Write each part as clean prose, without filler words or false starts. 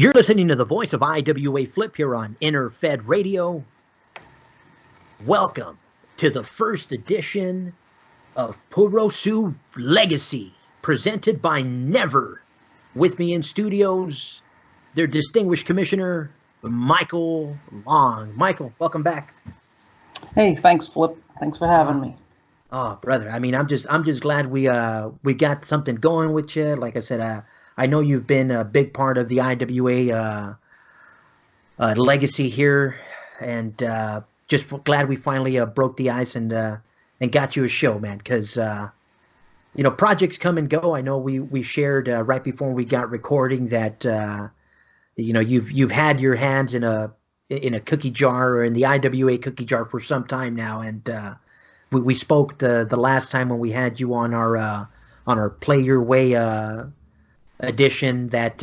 You're listening to the voice of IWA Flip here on Interfed Radio. Welcome to the first edition of Purosu Legacy, presented by Never. With me in studios, their distinguished commissioner, Michael Long. Michael, welcome back. Hey, thanks, Flip. Thanks for having me. Oh, brother. I mean, I'm just glad we got something going with you. Like I said, I know you've been a big part of the IWA legacy here, and just glad we finally broke the ice and got you a show, man. Because projects come and go. I know we shared right before we got recording that you've had your hands in a cookie jar, or in the IWA cookie jar, for some time now, and we spoke the last time when we had you on our Play Your Way edition that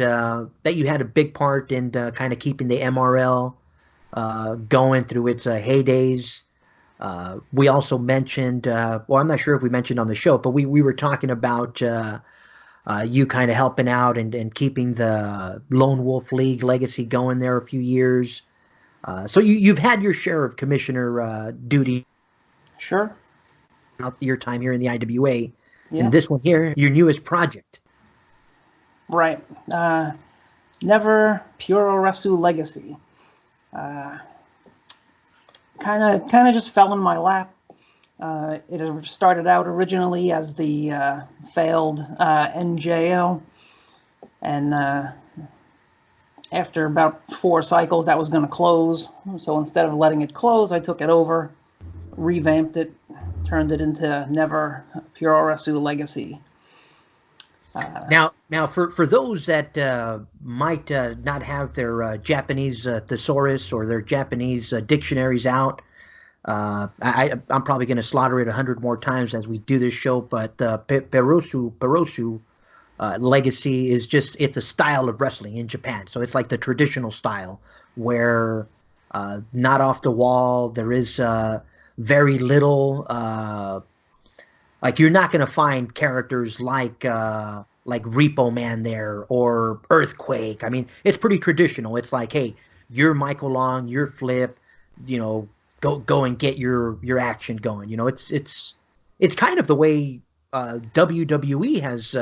you had a big part in kind of keeping the MRL going through its heydays. We also mentioned, I'm not sure if we mentioned on the show, but we were talking about you kind of helping out and keeping the Lone Wolf League legacy going there a few years. So you've had your share of commissioner duty. Sure. Out your time here in the IWA. Yeah. And this one here, your newest project. Right. Never Purosu Legacy. Kind of just fell in my lap. It started out originally as the failed NJL, and after about 4 cycles, that was going to close. So instead of letting it close, I took it over, revamped it, turned it into Never Purosu Legacy. Now, for those that might not have their Japanese thesaurus or their Japanese dictionaries out, I'm probably going to slaughter it 100 more times as we do this show, but Purosu Legacy is it's a style of wrestling in Japan. So it's like the traditional style where not off the wall, there is very little, like you're not going to find characters like Repo Man there or Earthquake. I mean, it's pretty traditional. It's like, hey, you're Michael Long, you're Flip, go and get your action going. It's kind of the way WWE has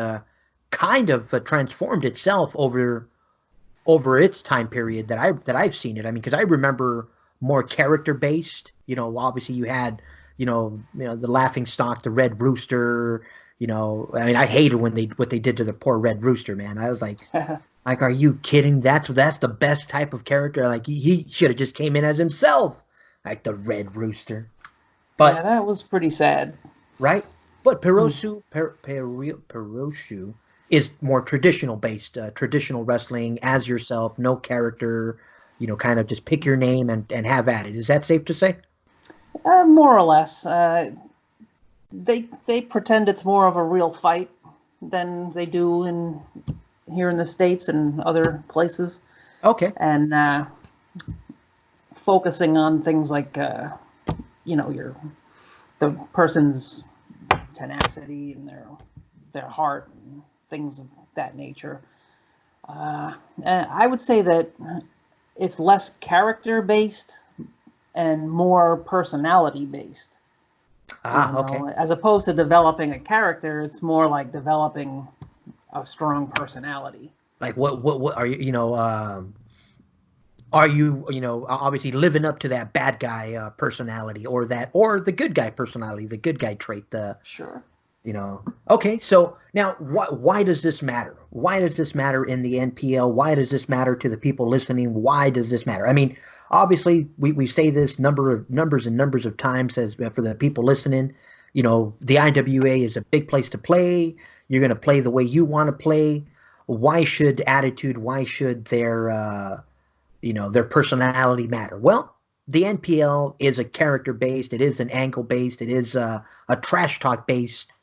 kind of transformed itself over its time period that I've seen it. I mean, because I remember more character based. Obviously you had the Laughing Stock, the Red Rooster. I mean, I hated what they did to the poor Red Rooster, man. I was like, are you kidding? That's the best type of character. Like he should have just came in as himself, like the Red Rooster. But yeah, that was pretty sad, right? But Purosu is more traditional based, traditional wrestling as yourself, no character. Kind of just pick your name and have at it. Is that safe to say? More or less. They pretend it's more of a real fight than they do here in the States and other places. Okay. And focusing on things like the person's tenacity and their heart and things of that nature. I would say that it's less character based and more personality based. Okay. As opposed to developing a character, it's more like developing a strong personality. Like what are you? Are you obviously living up to that bad guy personality or the good guy personality, the good guy trait? Sure. Okay. So now, why does this matter? Why does this matter in the NPL? Why does this matter to the people listening? Why does this matter? I mean, obviously, we say this numbers of times as for the people listening. The IWA is a big place to play. You're going to play the way you want to play. Why should attitude? Why should their personality matter? Well, the NPL is a character based. It is an angle based. It is a trash talk based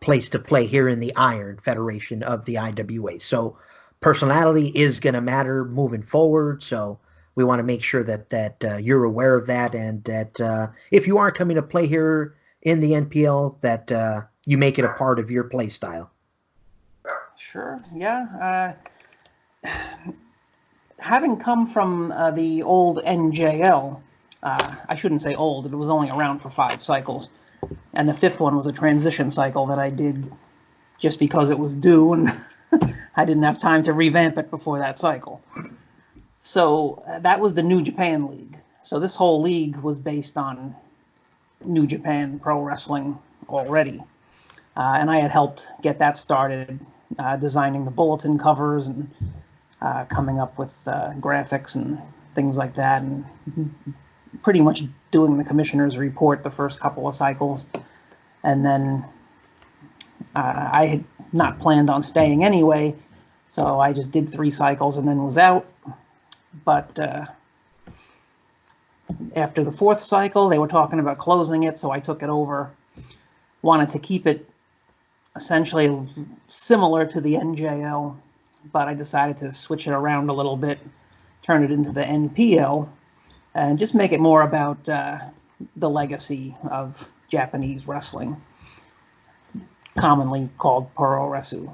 place to play here in the Iron Federation of the IWA. So personality is going to matter moving forward. So we want to make sure that you're aware of that, and that if you are coming to play here in the NPL, that you make it a part of your play style. Sure. Yeah. having come from the old NJL, I shouldn't say old, it was only around for 5 cycles. And the 5th one was a transition cycle that I did just because it was due and I didn't have time to revamp it before that cycle. So that was the New Japan League. So this whole league was based on New Japan Pro Wrestling already. And I had helped get that started, designing the bulletin covers and coming up with graphics and things like that, and pretty much doing the commissioner's report the first couple of cycles. And then I had not planned on staying anyway, so I just did 3 cycles and then was out. But after the 4th cycle, they were talking about closing it, so I took it over. Wanted to keep it essentially similar to the NJL, but I decided to switch it around a little bit, turn it into the NPL, and just make it more about the legacy of Japanese wrestling, commonly called Puroresu.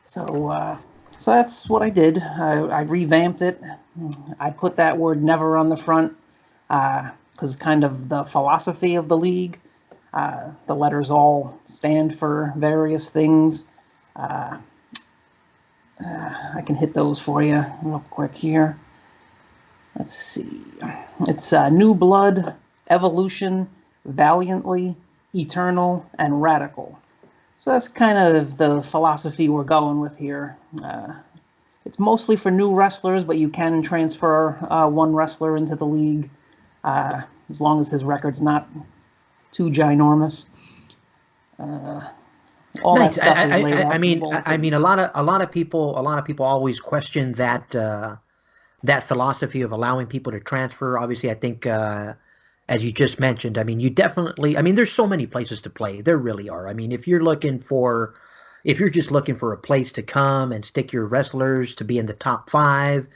So that's what I did. I revamped it. I put that word never on the front because kind of the philosophy of the league. The letters all stand for various things. I can hit those for you real quick here. Let's see. It's New Blood, Evolution, Valiantly, Eternal, and Radical. So that's kind of the philosophy we're going with here. It's mostly for new wrestlers, but you can transfer one wrestler into the league as long as his record's not too ginormous. All nice. that stuff is laid out. I mean, a lot of people always question that that philosophy of allowing people to transfer. Obviously, I think as you just mentioned, I mean, you definitely. I mean, there's so many places to play. There really are. I mean, if you're just looking for a place to come and stick your wrestlers to be in the top 5,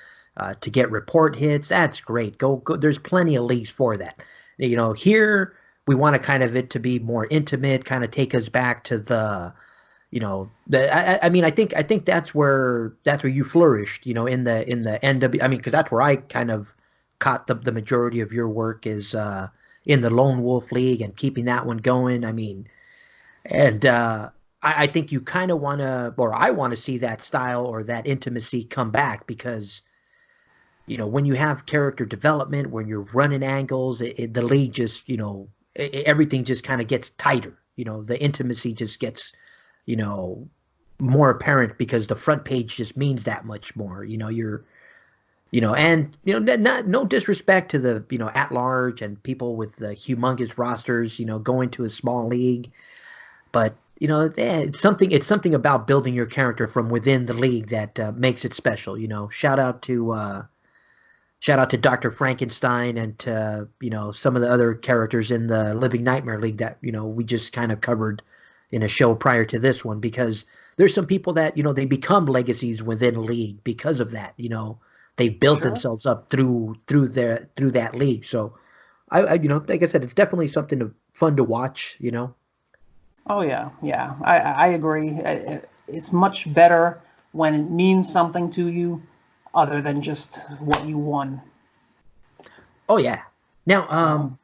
to get report hits, that's great. Go. There's plenty of leagues for that. You know, here we want to kind of it to be more intimate, kind of take us back to the, you know, I mean, I think that's where you flourished, you know, in the NW. I mean, because that's where I kind of caught the majority of your work is in the Lone Wolf League and keeping that one going. I mean, and I think you kind of want to, or I want to see that style or that intimacy come back because, you know, when you have character development, when you're running angles, the league just, you know, everything just kind of gets tighter. You know, the intimacy just gets, you know, more apparent because the front page just means that much more. You know, and, you know, no disrespect to the, you know, at large and people with the humongous rosters, you know, going to a small league. But, you know, it's something about building your character from within the league that makes it special. You know, shout out to Dr. Frankenstein and to, you know, some of the other characters in the Living Nightmare League that, you know, we just kind of covered in a show prior to this one, because there's some people that, you know, they become legacies within a league because of that. You know, they built themselves up through that league. So I you know, like I said, it's definitely something fun to watch, you know. Oh yeah. I agree. It's much better when it means something to you other than just what you won. Oh yeah. Now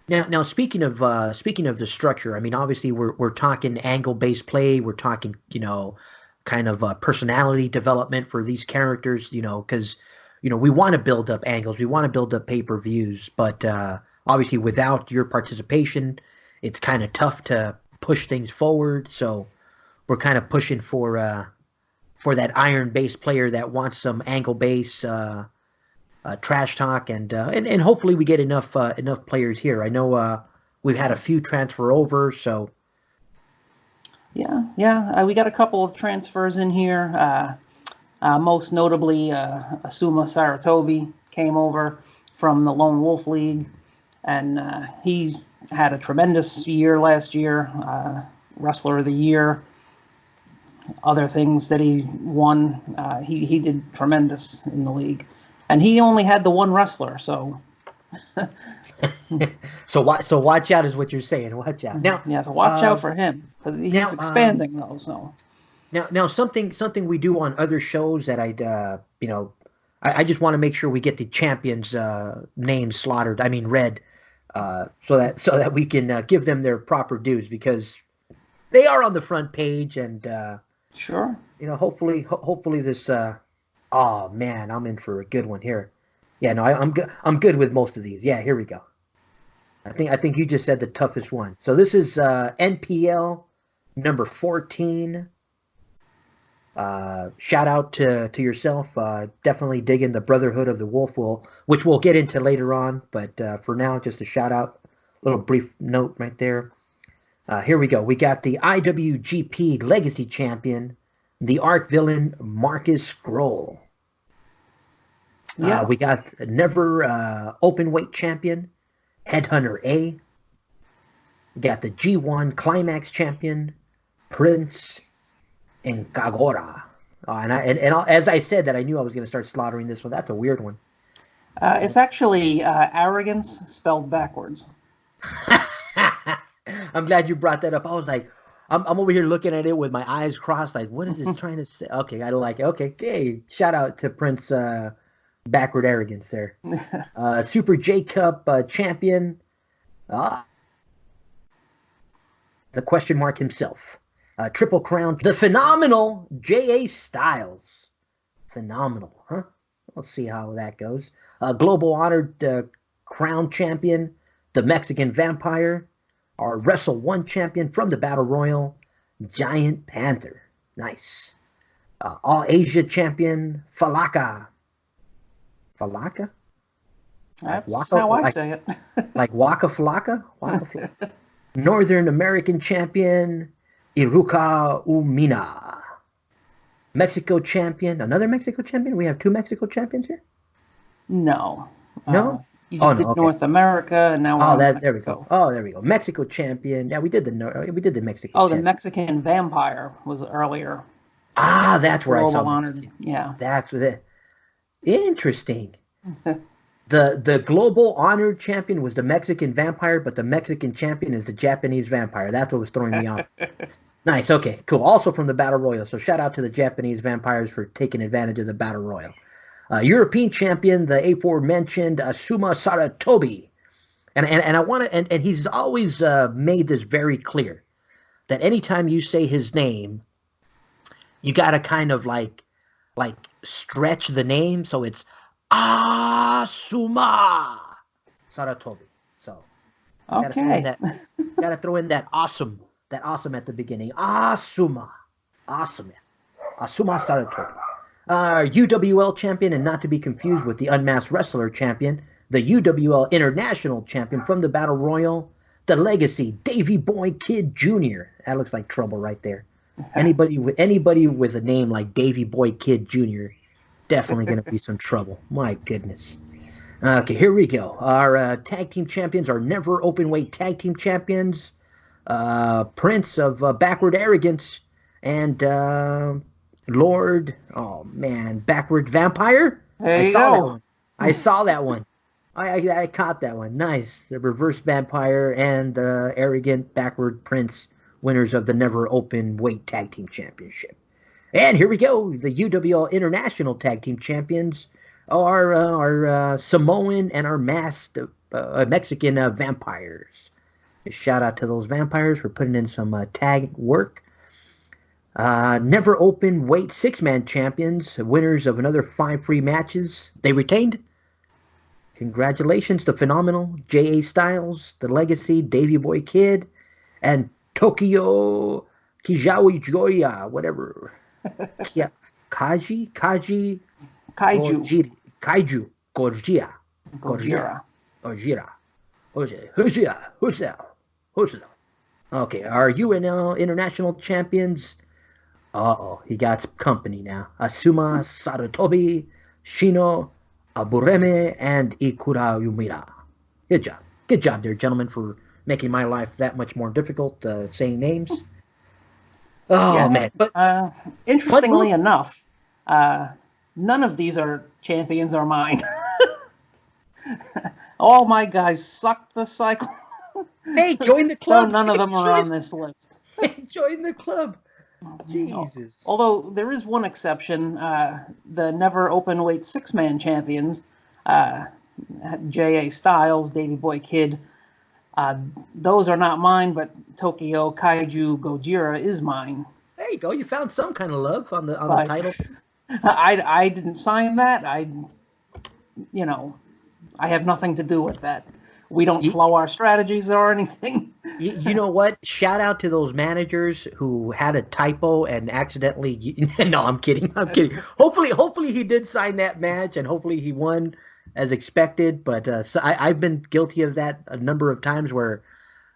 Now speaking of the structure, I mean, obviously we're talking angle-based play. We're talking, you know, kind of personality development for these characters, you know, because, you know, we want to build up angles, we want to build up pay-per-views, but obviously without your participation, it's kind of tough to push things forward. So we're kind of pushing for that iron-based player that wants some angle-based trash talk, and hopefully we get enough players here. I know we've had a few transfer over, so yeah, we got a couple of transfers in here. Most notably, Asuma Saratobi came over from the Lone Wolf League, and he had a tremendous year last year, Wrestler of the Year. Other things that he won, he did tremendous in the league. And he only had the one wrestler, so. so watch out is what you're saying. Watch out now. Yeah, so watch out for him because he's expanding though. So. Now something we do on other shows that I just want to make sure we get the champions' names slaughtered. I mean, read, so that we can give them their proper dues, because they are on the front page, and Sure. hopefully this. Oh man, I'm in for a good one here. Yeah, no, I'm good. I'm good with most of these. Yeah, here we go. I think you just said the toughest one. So this is NPL number 14. Shout out to yourself. Definitely digging the Brotherhood of the Wolf, which we'll get into later on. But for now, just a shout out, little brief note right there. Here we go. We got the IWGP Legacy Champion, the Arc Villain Marcus Scroll. Yeah. We got Never Open Weight Champion, Headhunter A. We got the G1 Climax Champion, Prince and Kagora. As I said that, I knew I was going to start slaughtering this one. That's a weird one. It's actually arrogance spelled backwards. I'm glad you brought that up. I was like, I'm over here looking at it with my eyes crossed, like, what is this trying to say? Okay, I don't like it. Okay, shout out to Prince Backward Arrogance there. Super J Cup champion, the question mark himself. Triple Crown, the phenomenal J.A. Styles. Phenomenal, huh? We'll see how that goes. Global Honored Crown Champion, the Mexican Vampire. Our Wrestle 1 Champion from the Battle Royal, Giant Panther. Nice. All Asia Champion, Falaka. Falaka? That's how I say it. Like Waka Flocka? Waka Flocka. Northern American Champion, Iruka Umina. Mexico Champion. Another Mexico Champion? We have 2 Mexico Champions here? No. No? You just did North America, and now we're on there we go. Oh, there we go. Mexico Champion. Yeah, we did the Mexico. Oh, champion. The Mexican Vampire was earlier. Ah, that's where I saw honored. Yeah. That's it. Interesting. The global honored champion was the Mexican Vampire, but the Mexican champion is the Japanese Vampire. That's what was throwing me off. Nice. Okay, cool. Also from the Battle Royal. So shout out to the Japanese Vampires for taking advantage of the Battle Royal. European champion, the aforementioned Asuma Saratobi. And I want to, and he's always made this very clear that anytime you say his name, you got to kind of like stretch the name. So it's Asuma Saratobi. So okay. Got to throw in that awesome at the beginning. Asuma Saratobi. UWL champion, and not to be confused with the Unmasked Wrestler champion, the UWL International champion from the Battle Royal, the Legacy, Davey Boy Kid Jr. That looks like trouble right there. Anybody with a name like Davey Boy Kid Jr. definitely going to be some trouble. My goodness. Okay, here we go. Our tag team champions are Never Open Weight tag team champions, Prince of Backward Arrogance, and Backward Vampire. There you go. I saw that one. I caught that one. Nice. The Reverse Vampire and the Arrogant Backward Prince, winners of the Never Open Weight Tag Team Championship. And here we go. The UWL International Tag Team Champions are our Samoan and our masked Mexican vampires. A shout out to those vampires for putting in some tag work. Never Open Weight 6-man champions, winners of another 5 free matches. They retained. Congratulations to phenomenal J.A. Styles, the Legacy, Davey Boy Kid, and Tokyo Kijawi Joya, whatever. Kaiju Gojira. Okay, our UNL International Champions. He got company now. Asuma Saratobi, Shino Abureme, and Ikura Yumira. Good job there, gentlemen, for making my life that much more difficult saying names. Man. But interestingly enough, none of these are champions are mine. All my guys sucked the cycle. Hey, join the club. So none of them are on this list. Hey, join the club. Jesus. Although there is one exception, the never open weight 6-man champions, J.A. Styles, Davey Boy Kid, those are not mine, but Tokyo Kaiju Gojira is mine. There you go. You found some kind of love on the title. I didn't sign that. I have nothing to do with that. We don't flow our strategies or anything. You know what? Shout out to those managers who had a typo and accidentally. No, I'm kidding. Hopefully he did sign that match, and hopefully he won as expected. But so I've been guilty of that a number of times where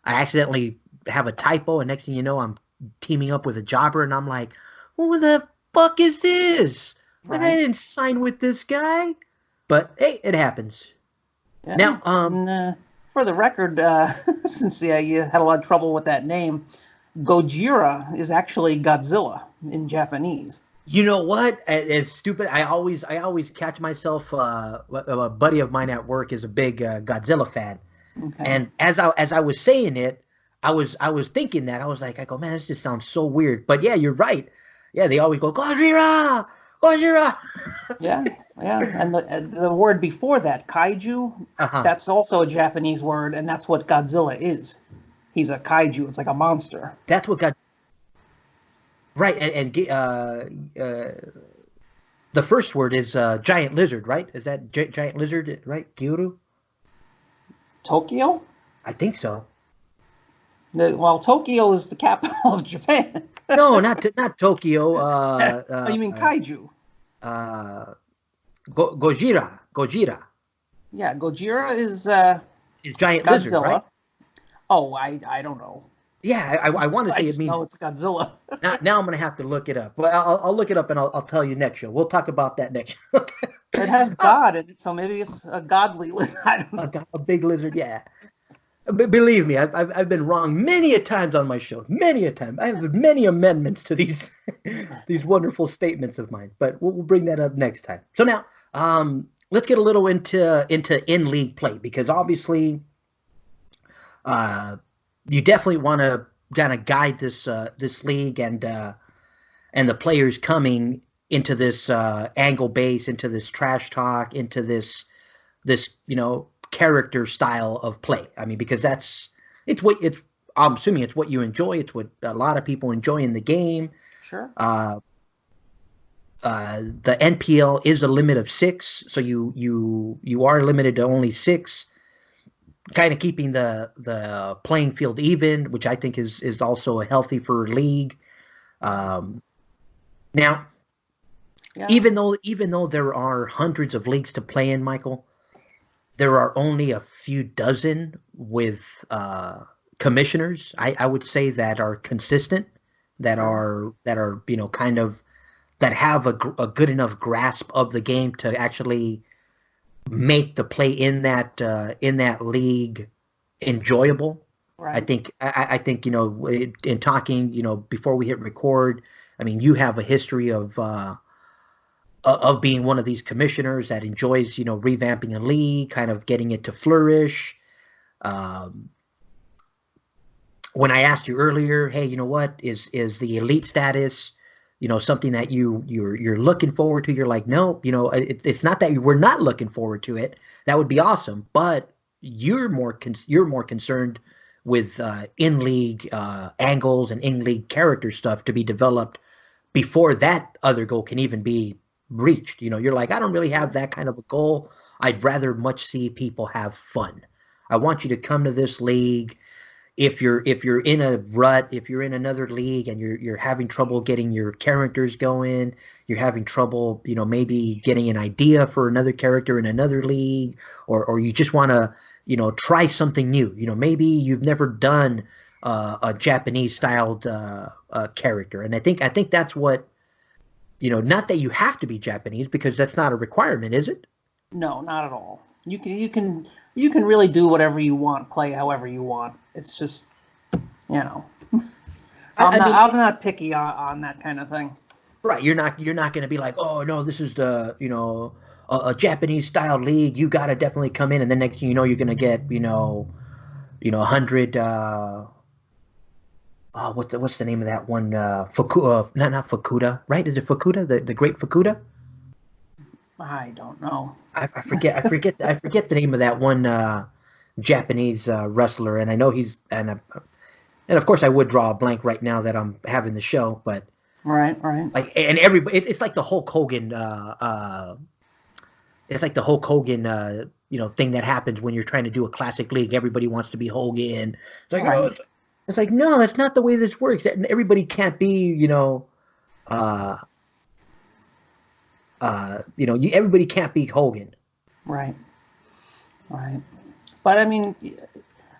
I accidentally have a typo, and next thing you know, I'm teaming up with a jobber, and I'm like, "Who the fuck is this? Right. Like, I didn't sign with this guy." But hey, it happens. Yeah. Now, for the record, since you had a lot of trouble with that name, Gojira is actually Godzilla in Japanese. You know what? It's stupid. I always catch myself. A buddy of mine at work is a big Godzilla fan, okay. And as I was saying it, I was thinking that I go, man, this just sounds so weird. But yeah, you're right. Yeah, they always go Gojira. Gojira. Yeah, and the word before that, kaiju, that's also a Japanese word, and that's what Godzilla is. He's a kaiju. It's like a monster. That's what Right, and the first word is giant lizard, right? Is that giant lizard, right? Gyuru? Tokyo? I think so. Well, Tokyo is the capital of Japan. No, not Tokyo. Oh, you mean kaiju? Gojira. Yeah, Gojira is giant Godzilla. Lizard, right? Oh, I don't know. Yeah, I want to say it means. No, it's Godzilla. now I'm gonna have to look it up. But I'll look it up and I'll tell you next show. We'll talk about that next show. It has God in it, so maybe it's a godly lizard. I don't know. A big lizard, yeah. Believe me, I've been wrong many a times on my show. Many a time. I have many amendments to these these wonderful statements of mine. But we'll bring that up next time. So now, let's get a little into in-league play, because obviously, you definitely want to kind of guide this league and the players coming into this angle base, into this trash talk, into this character style of play. I mean, because I'm assuming it's what you enjoy. It's what a lot of people enjoy in the game. Sure. The NPL is a limit of 6, so you are limited to only 6, kind of keeping the playing field even, which I think is also healthy for a league. Now, yeah. Even though there are hundreds of leagues to play in, Michael, there are only a few dozen with commissioners, I would say, that are consistent, that are kind of that have a good enough grasp of the game to actually make the play in that league enjoyable. Right. I think in talking before we hit record, I mean, you have a history of being one of these commissioners that enjoys revamping a league, kind of getting it to flourish. When I asked you earlier, hey, what is the elite status, something that you're looking forward to? You're like, no, it's not that we're not looking forward to it. That would be awesome, but you're more concerned with in-league angles and in-league character stuff to be developed before that other goal can even be reached. You're like, I don't really have that kind of a goal. I'd rather much see people have fun. I want you to come to this league. If you're in a rut, if you're in another league and you're having trouble getting your characters going, you're having trouble, maybe getting an idea for another character in another league, or you just want to, try something new. Maybe you've never done a Japanese styled character, and I think that's what, not that you have to be Japanese, because that's not a requirement, is it? No, not at all. You can really do whatever you want, play however you want. It's just, I'm not picky on that kind of thing. Right. You're not going to be like, oh no, this is the a Japanese style league. You got to definitely come in, and then next thing you know, you're going to get 100 what's the name of that one? Not Fukuda, right? Is it Fukuda? The great Fukuda? I don't know. I forget the name of that one Japanese wrestler, and I know and of course I would draw a blank right now that I'm having the show, but Right, right. like and everybody, it's like the Hulk Hogan. It's like the Hulk Hogan, thing that happens when you're trying to do a classic league. Everybody wants to be Hogan. It's like, oh, Right. it's like, no, that's not the way this works. Everybody can't be, uh, everybody can't be Hogan. Right. Right. But I mean,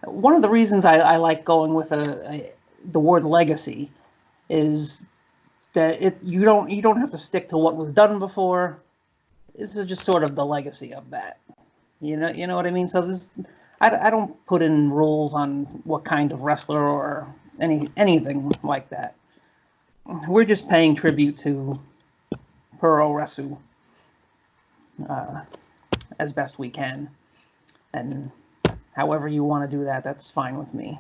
one of the reasons I like going with the word legacy is that you don't have to stick to what was done before. This is just sort of the legacy of that. You know what I mean? So I don't put in rules on what kind of wrestler or anything like that. We're just paying tribute to Puroresu as best we can, and however you want to do that, that's fine with me.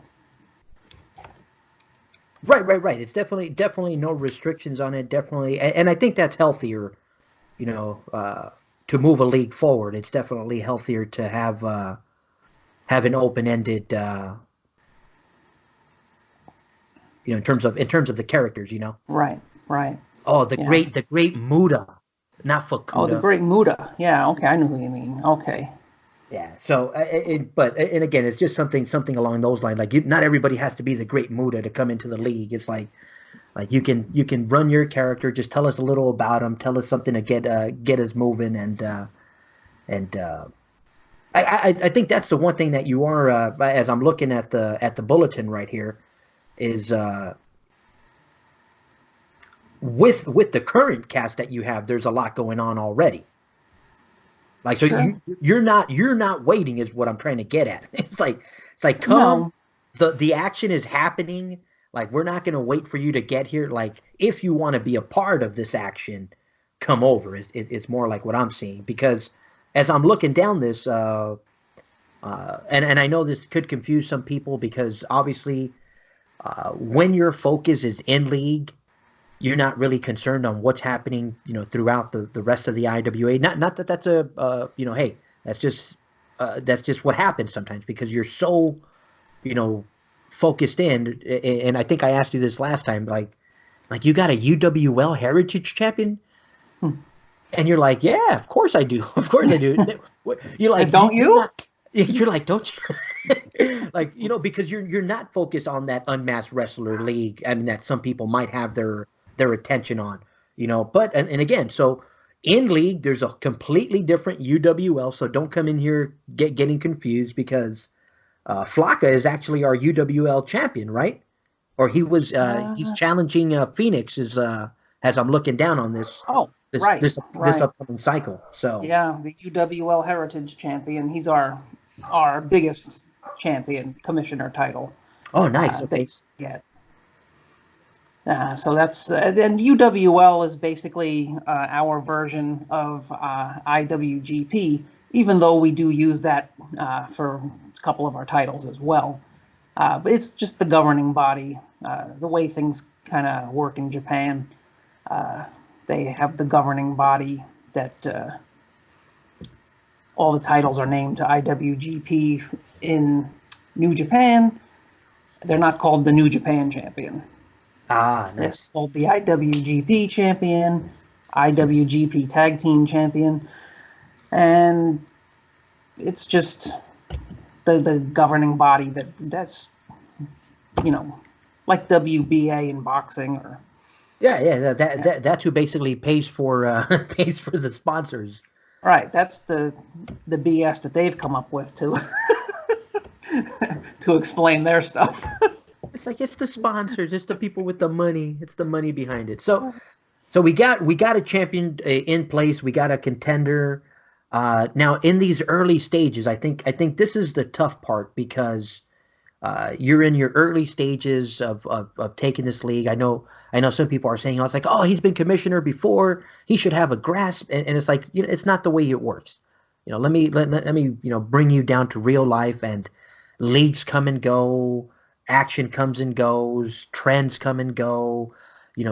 Right. It's definitely no restrictions on it. Definitely, and I think that's healthier. To move a league forward, it's definitely healthier to have an open-ended, in terms of the characters. Right. Right. Oh, Yeah. the great Muda, not Oh, the Fukuda. Great Muda. Yeah. Okay, I know who you mean. Okay. Yeah. So, and again, it's just something along those lines. Like, not everybody has to be the great Muda to come into the league. It's like you can run your character. Just tell us a little about him. Tell us something to get us moving. And I think that's the one thing that you are, as I'm looking at the bulletin right here, is with the current cast that you have. There's a lot going on already. Like, so Sure. you're not waiting is what I'm trying to get at. It's like come, No. the action is happening. Like, we're not going to wait for you to get here. Like, if you want to be a part of this action, come over. It's more like what I'm seeing, because as I'm looking down this, and I know this could confuse some people, because obviously, when your focus is in league, you're not really concerned on what's happening, throughout the rest of the IWA. Not that that's hey, that's just what happens sometimes, because you're so, you know, focused in. And I think I asked you this last time, like you got a UWL Heritage Champion, Hmm. and you're like, yeah, of course I do, of course I do. You're like, Don't you're you? not. You're like, don't you? Like, because you're not focused on that unmasked wrestler league. I mean, that some people might have their attention on, But and again, so in league, there's a completely different UWL. So don't come in here getting confused, because Flocka is actually our UWL champion, right? Or he's Uh, challenging Phoenix, as I'm looking down on oh, this right, this this right. upcoming cycle. So, Yeah, the UWL Heritage Champion. He's our biggest champion commissioner title oh, nice. that Okay. you get. So that's then UWL is basically our version of IWGP, even though we do use that for a couple of our titles as well. But it's just the governing body, the way things kind of work in Japan. They have the governing body that all the titles are named to IWGP in New Japan. They're not called the New Japan Champion. Ah, It's nice. called the IWGP Champion, IWGP Tag Team Champion, and it's just the governing body that's like WBA in boxing, or Yeah. yeah, That's who basically pays for pays for the sponsors. right. That's the BS that they've come up with to to explain their stuff. It's like, it's the sponsors, it's the people with the money, it's the money behind it. So we got a champion in place, we got a contender. Now, in these early stages, I think this is the tough part, because you're in your early stages of taking this league. I know some people are saying, oh, it's like, oh, he's been commissioner before, he should have a grasp, and it's like, it's not the way it works. Let me bring you down to real life, and leagues come and go, action comes and goes, trends come and go.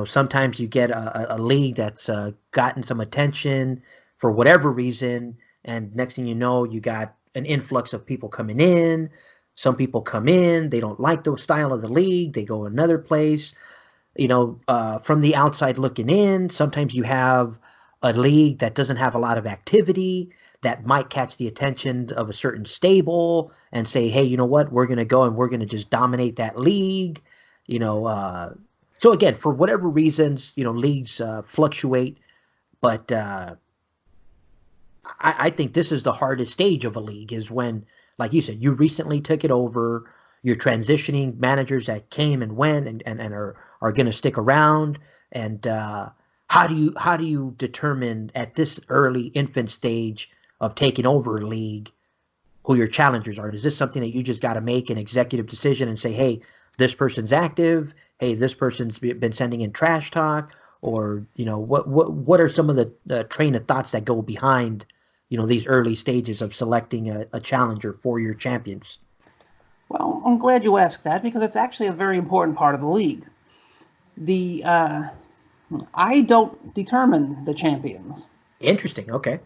Sometimes you get a league that's gotten some attention for whatever reason, and next thing you know, you got an influx of people coming in. Some people come in, they don't like the style of the league, they go another place. From the outside looking in, sometimes you have a league that doesn't have a lot of activity that might catch the attention of a certain stable and say, hey, you know what, we're going to go and we're going to just dominate that league. So again, for whatever reasons, leagues fluctuate, but I think this is the hardest stage of a league, is when, like you said, you recently took it over, you're transitioning managers that came and went and are going to stick around. And how do you determine at this early infant stage of taking over a league who your challengers are? Is this something that you just got to make an executive decision and say, hey, this person's active, hey, this person's been sending in trash talk, or what are some of the train of thoughts that go behind these early stages of selecting a challenger for your champions? Well, I'm glad you asked that, because it's actually a very important part of the league. I don't determine the champions. Interesting. Okay.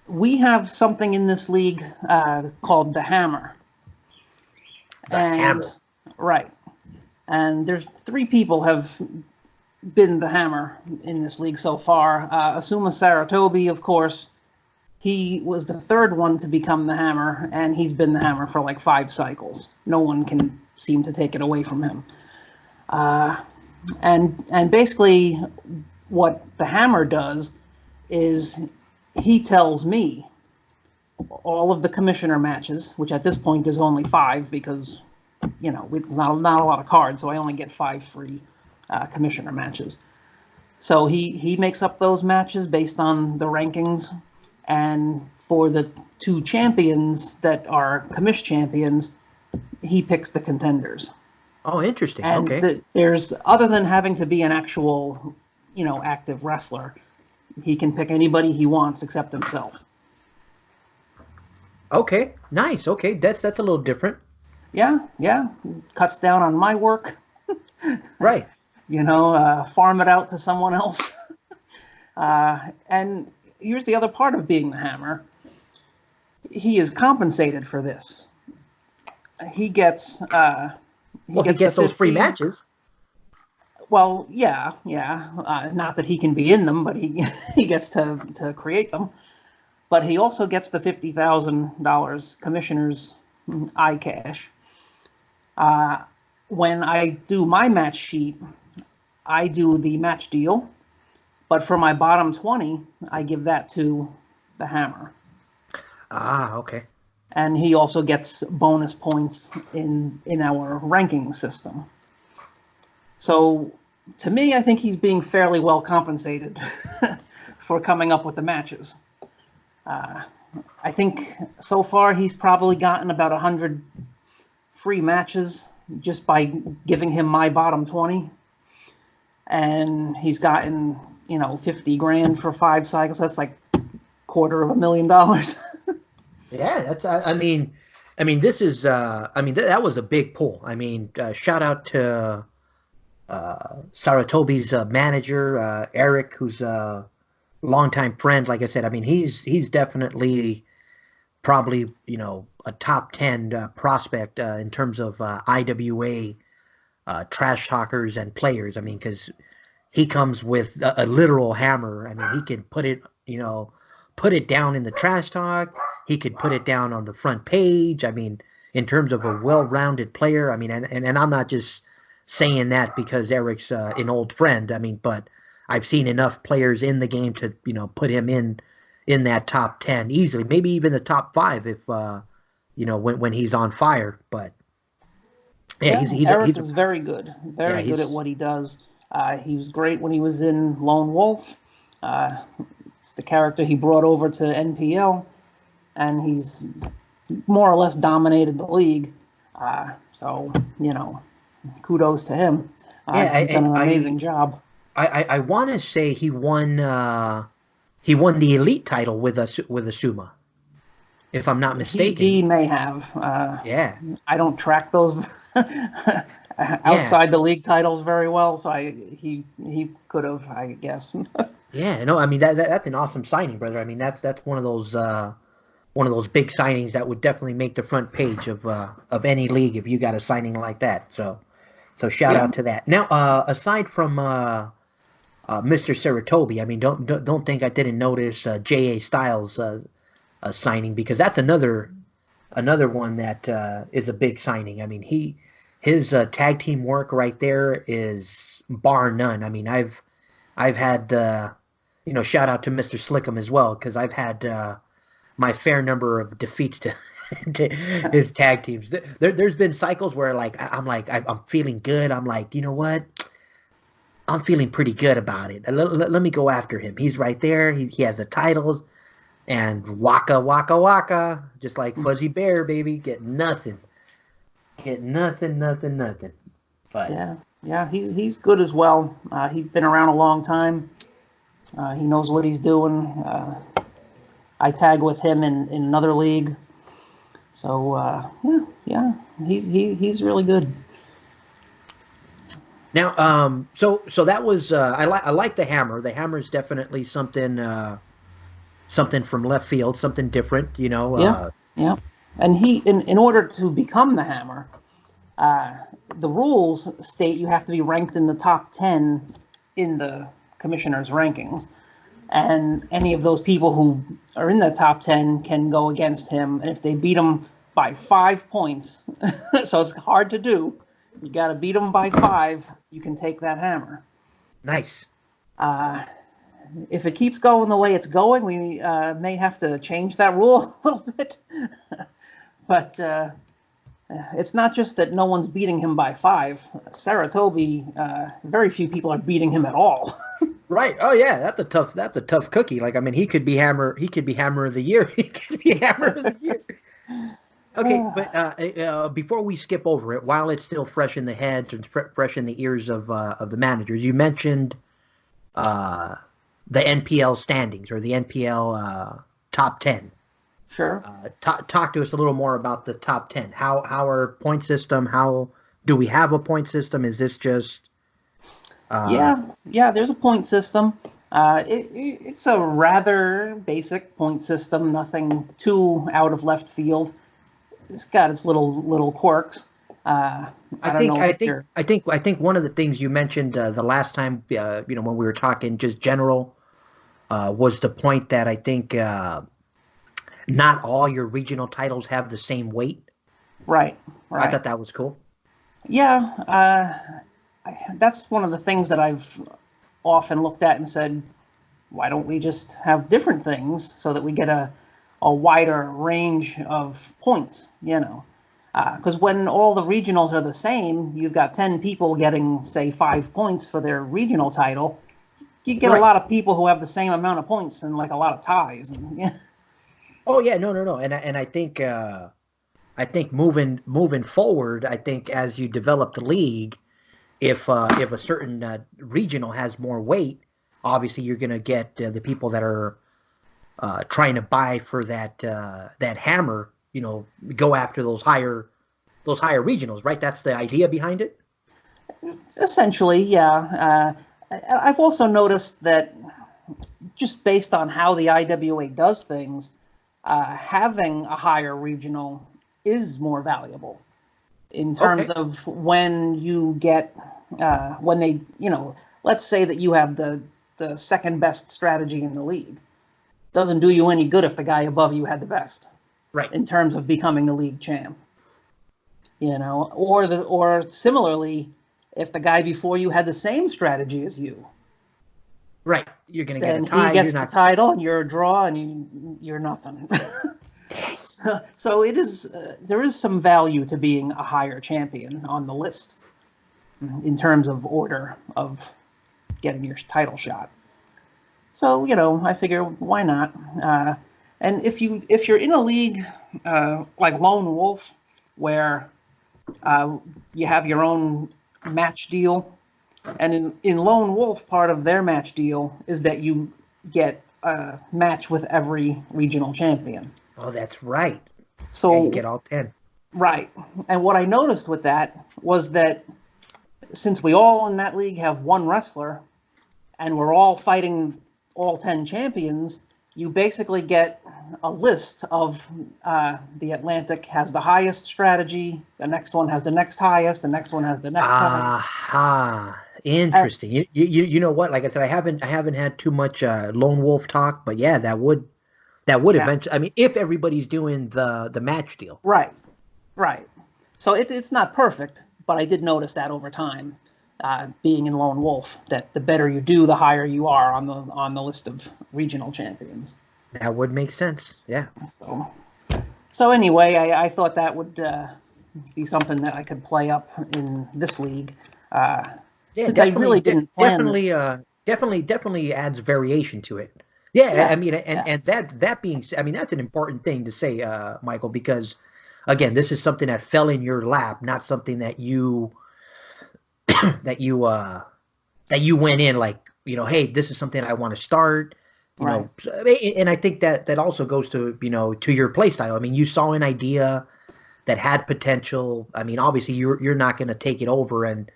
We have something in this league called the Hammer. Hammer. Right. And there's 3 people have been the Hammer in this league so far. Asuma Saratobi, of course. He was the 3rd one to become the Hammer, and he's been the Hammer for like 5 cycles. No one can seem to take it away from him. And basically what the Hammer does is he tells me all of the commissioner matches, which at this point is only 5 because, it's not a lot of cards, so I only get 5 free commissioner matches. So he makes up those matches based on the rankings, and for the 2 champions that are commish champions, he picks the contenders. Oh, interesting. And okay. There's, other than having to be an actual, active wrestler, he can pick anybody he wants except himself. Okay, nice. Okay, that's a little different. Yeah. Cuts down on my work. Right. Farm it out to someone else. And here's the other part of being the Hammer. He is compensated for this. He gets those free matches. Well, yeah. Not that he can be in them, but he gets to create them. But he also gets the $50,000 commissioner's iCash. When I do my match sheet, I do the match deal, but for my bottom 20, I give that to the Hammer. Ah, okay. And he also gets bonus points in our ranking system. So to me, I think he's being fairly well compensated for coming up with the matches. I think so far he's probably gotten about 100 free matches just by giving him my bottom 20. And he's gotten, $50,000 for 5 cycles. That's like $250,000. Yeah, that's. This is. That was a big pull. Shout out to Saratobi's manager, Eric, who's a longtime friend. Like I said, he's definitely probably a top 10 prospect in terms of IWA trash talkers and players. Because he comes with a literal hammer. He can put it down in the trash talk. He could put it down on the front page. In terms of a well-rounded player. And I'm not just saying that because Eric's an old friend. But I've seen enough players in the game to put him in that top 10 easily, maybe even the top 5 if when he's on fire. But Eric is very good, very good at what he does. He was great when he was in Lone Wolf. It's the character he brought over to NPL, and he's more or less dominated the league. So kudos to him. He's done an amazing job. I want to say he won the elite title with Asuma if I'm not mistaken. He may have. Yeah. I don't track those outside the league titles very well, so he could have, I guess. Yeah, no, I mean that's an awesome signing, brother. I mean that's one of those big signings that would definitely make the front page of any league if you got a signing like that. So shout out to that. Now, aside from Mr. Saratobi, I mean don't think I didn't notice J.A. Styles signing, because that's another one that is a big signing. I mean his tag team work right there is bar none. I mean I've had shout out to Mr. Slickum as well, because I've had my fair number of defeats to his tag teams. There's been cycles where I'm feeling good. I'm like, you know what? I'm feeling pretty good about it. Let me go after him. He's right there. He has the titles, and waka waka waka, just like Fuzzy Bear, baby, get nothing. But yeah, he's good as well. He's been around a long time. He knows what he's doing. I tag with him in another league, so he's really good. Now, so that was I like the hammer. The hammer is definitely something from left field, something different, Yeah. And he, in order to become the hammer, the rules state you have to be ranked in the top 10 in the commissioner's rankings. And any of those people who are in the top 10 can go against him. And if they beat him by 5 points, so it's hard to do, you got to beat him by 5, you can take that hammer. Nice. If it keeps going the way it's going, we may have to change that rule a little bit. But it's not just that no one's beating him by 5. Saratobi, very few people are beating him at all. Right. Oh yeah, that's a tough cookie. Like, I mean, he could be hammer of the year. He could be hammer of the year. Okay, but before we skip over it, while it's still fresh in the heads and fresh in the ears of the managers, you mentioned the NPL standings, or the NPL top 10. Sure. Talk to us a little more about the top 10. How our point system? How do we have a point system? Is this just? Yeah. There's a point system. It's a rather basic point system. Nothing too out of left field. It's got its little quirks. I think one of the things you mentioned the last time, when we were talking just general, was the point that I think not all your regional titles have the same weight. Right. I thought that was cool. Yeah, that's one of the things that I've often looked at and said, why don't we just have different things so that we get a wider range of points, Because when all the regionals are the same, you've got 10 people getting, say, 5 points for their regional title. You get a lot of people who have the same amount of points and like a lot of ties. Oh yeah, no, and I think moving forward, I think as you develop the league, if a certain regional has more weight, obviously you're going to get the people that are trying to buy for that hammer, go after those higher regionals, right? That's the idea behind it. Essentially, yeah. I've also noticed that just based on how the IWA does things, having a higher regional is more valuable in terms of when you get, when they, let's say that you have the second best strategy in the league. Doesn't do you any good if the guy above you had the best. Right. In terms of becoming the league champ. Or similarly, if the guy before you had the same strategy as you. Right. You're going to get a tie. He gets the title and you're a draw and you're nothing. So it is. There is some value to being a higher champion on the list in terms of order of getting your title shot. So I figure why not? And if you're in a league like Lone Wolf, where you have your own match deal, and in Lone Wolf, part of their match deal is that you get a match with every regional champion. Oh, that's right. So yeah, you get all 10. Right. And what I noticed with that was that since we all in that league have one wrestler and we're all fighting all 10 champions, you basically get a list of the Atlantic has the highest strategy, the next one has the next highest, the next one has the next highest. Aha. Interesting. You know what? Like I said, I haven't had too much lone wolf talk, but yeah, that would eventually. I mean, if everybody's doing the match deal. Right. Right. So it's not perfect, but I did notice that over time, being in Lone Wolf, that the better you do, the higher you are on the list of regional champions. That would make sense. Yeah. So anyway, I thought that would be something that I could play up in this league. Yeah, since I really didn't plan definitely adds variation to it. Yeah, I mean, and that being, I mean, that's an important thing to say, Michael, because again, this is something that fell in your lap, not something that you that you went in like, you know, hey, this is something I want to start. You know, and I think that also goes to, you know, to your play style. I mean, you saw an idea that had potential. I mean, obviously you're not going to take it over and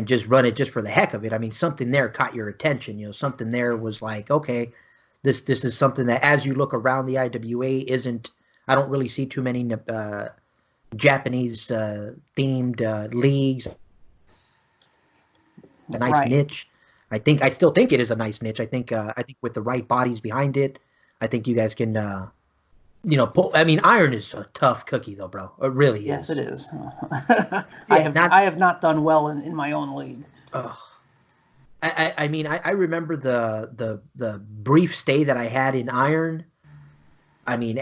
just run it just for the heck of it. I mean, something there caught your attention. You know, something there was like, okay, this is something that as you look around the IWA isn't. I don't really see too many Japanese themed leagues. A nice niche. I still think it is a nice niche. I think with the right bodies behind it, I think you guys can, you know, pull. I mean, Iron is a tough cookie, though, bro. It really is. Yes, it is. I have not done well in my own league. I mean, I remember the brief stay that I had in Iron. I mean,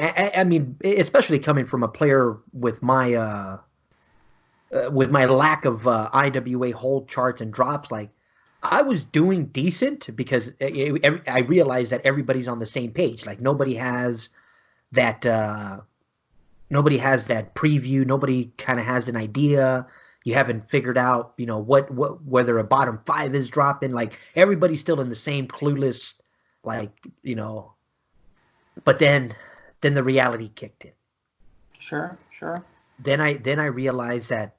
especially coming from a player with my lack of IWA hold charts and drops, like. I was doing decent because I realized that everybody's on the same page. Like nobody has that preview. Nobody kind of has an idea. You haven't figured out, you know, whether a bottom 5 is dropping. Like everybody's still in the same clueless, like, you know. But then the reality kicked in. Sure. Then I realized that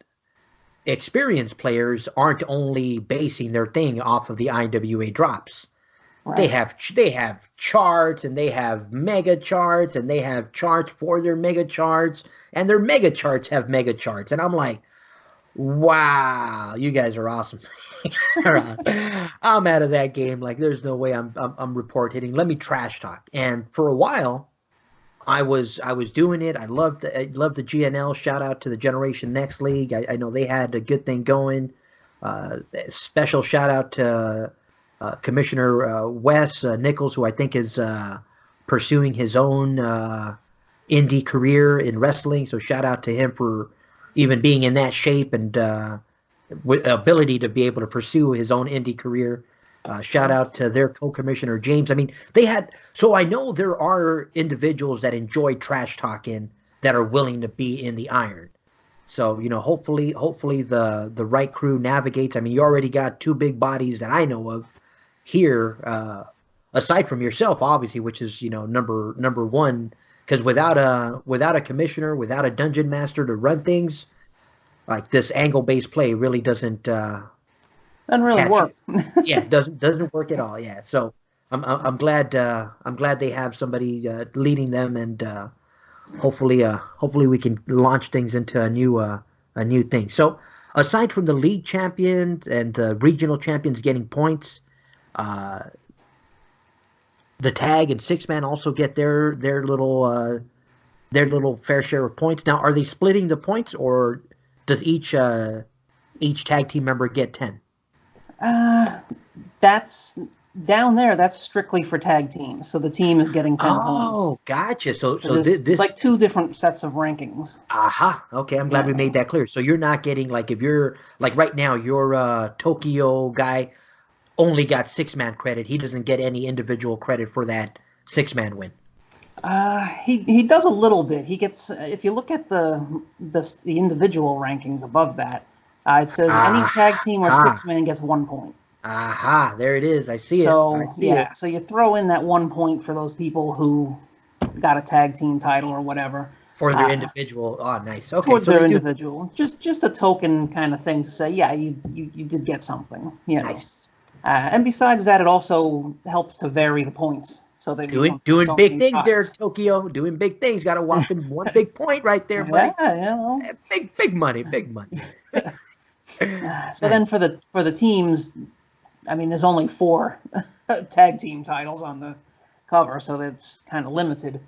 experienced players aren't only basing their thing off of the IWA drops. Right. They have charts, and they have mega charts, and they have charts for their mega charts, and their mega charts have mega charts. And I'm like, wow, you guys are awesome. I'm out of that game. Like, there's no way I'm report hitting. Let me trash talk. And for a while, I was doing it. I loved the GNL. Shout out to the Generation Next League. I know they had a good thing going. Special shout out to Commissioner Wes Nichols, who I think is pursuing his own indie career in wrestling. So shout out to him for even being in that shape and with ability to be able to pursue his own indie career. Shout out to their co-commissioner, James. I mean, so I know there are individuals that enjoy trash talking that are willing to be in the Iron. So, you know, hopefully the right crew navigates. I mean, you already got 2 big bodies that I know of here, aside from yourself, obviously, which is, you know, number 1, because without a commissioner, without a dungeon master to run things, like this angle-based play really doesn't really work. Yeah, it doesn't work at all. Yeah, so I'm glad they have somebody leading them, and hopefully we can launch things into a new thing. So aside from the league champions and the regional champions getting points, the tag and 6-man also get their little fair share of points. Now, are they splitting the points, or does each tag team member get 10? That's down there. That's strictly for tag teams. So the team is getting 10 points. Oh, gotcha. So this like 2 different sets of rankings. Aha. Okay, I'm glad we made that clear. So you're not getting, like, if you're like right now, your Tokyo guy only got 6-man credit. He doesn't get any individual credit for that 6-man win. He does a little bit. He gets, if you look at the individual rankings above that. It says any tag team or 6-man gets 1 point. Aha, there it is. I see it. So you throw in that 1 point for those people who got a tag team title or whatever. For their individual. Oh, nice. Okay. Towards so their individual. Just a token kind of thing to say, yeah, you did get something. You know. Nice. And besides that, it also helps to vary the points. So they doing big things there, Tokyo. Doing big things. Got a whopping one big point right there, buddy. Yeah, well. Big money. So then for the teams, I mean, there's only 4 tag team titles on the cover, so that's kind of limited.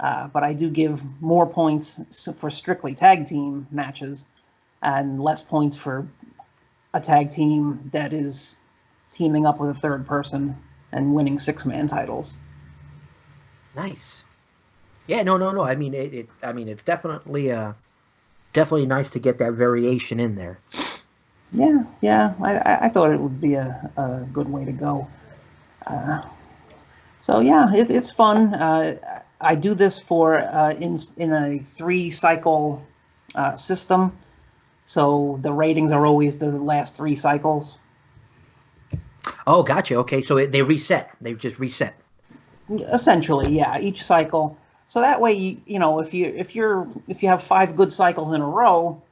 But I do give more points for strictly tag team matches and less points for a tag team that is teaming up with a third person and winning 6-man titles. Nice. Yeah, no. I mean, it's definitely nice to get that variation in there. Yeah. I thought it would be a good way to go. So yeah, it's fun. I do this for in a 3-cycle system, so the ratings are always the last 3 cycles. Oh, gotcha. Okay, so they reset. They've just reset. Essentially, yeah, each cycle. So that way, you know, if you have 5 good cycles in a row,